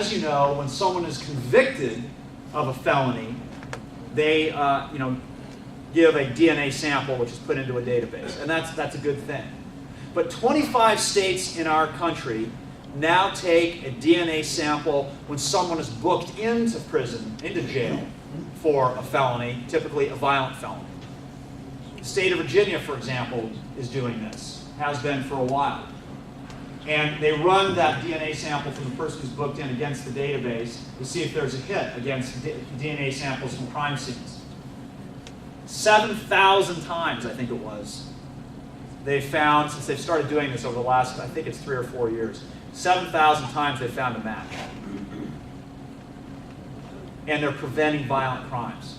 as you know, when someone is convicted of a felony, they give a DNA sample which is put into a database, and that's a good thing. But 25 states in our country now take a DNA sample when someone is booked into prison, into jail, for a felony, typically a violent felony. The state of Virginia, for example, is doing this, has been for a while. And they run that DNA sample from the person who's booked in against the database to see if there's a hit against DNA samples from crime scenes. 7,000 times, I think it was, they found, since they've started doing this over the last, I think it's 3 or 4 years, 7,000 times they found a match. And they're preventing violent crimes.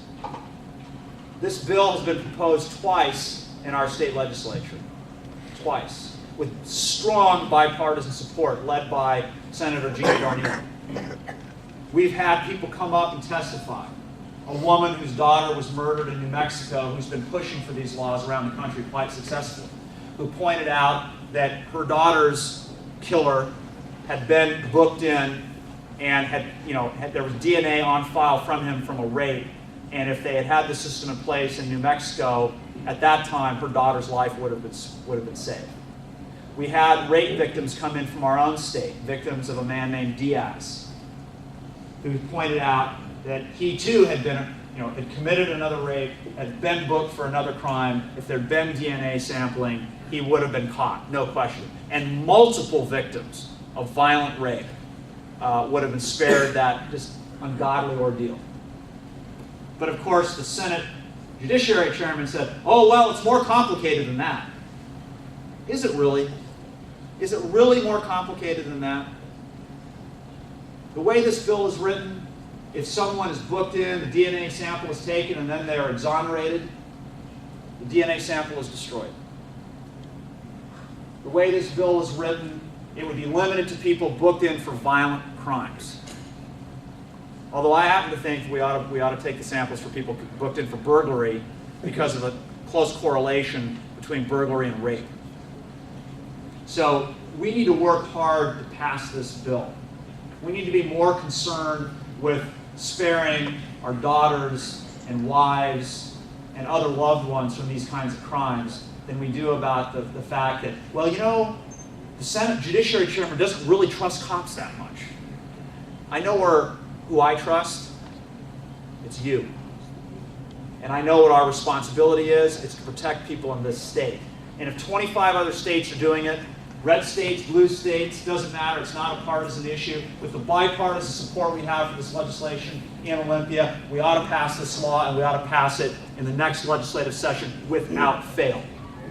This bill has been proposed twice in our state legislature. Twice. With strong bipartisan support led by Senator Gina Garnier. We've had people come up and testify. A woman whose daughter was murdered in New Mexico, who's been pushing for these laws around the country quite successfully, who pointed out that her daughter's killer had been booked in and there was DNA on file from him from a rape, and if they had had the system in place in New Mexico, at that time her daughter's life would have been saved. We had rape victims come in from our own state, victims of a man named Diaz, who pointed out that he too had been, had committed another rape, had been booked for another crime. If there'd been DNA sampling, he would have been caught, no question. And multiple victims of violent rape would have been spared that just ungodly ordeal. But of course, the Senate Judiciary Chairman said, oh, well, it's more complicated than that. Is it really? Is it really more complicated than that? The way this bill is written, if someone is booked in, the DNA sample is taken, and then they are exonerated, the DNA sample is destroyed. The way this bill is written, it would be limited to people booked in for violent crimes. Although I happen to think we ought to take the samples for people booked in for burglary because of a close correlation between burglary and rape. So we need to work hard to pass this bill. We need to be more concerned with sparing our daughters and wives and other loved ones from these kinds of crimes than we do about the fact that, well, the Senate Judiciary Chairman doesn't really trust cops that much. I know who I trust. It's you. And I know what our responsibility is. It's to protect people in this state. And if 25 other states are doing it, red states, blue states, doesn't matter. It's not a partisan issue. With the bipartisan support we have for this legislation in Olympia, we ought to pass this law, and we ought to pass it in the next legislative session without fail.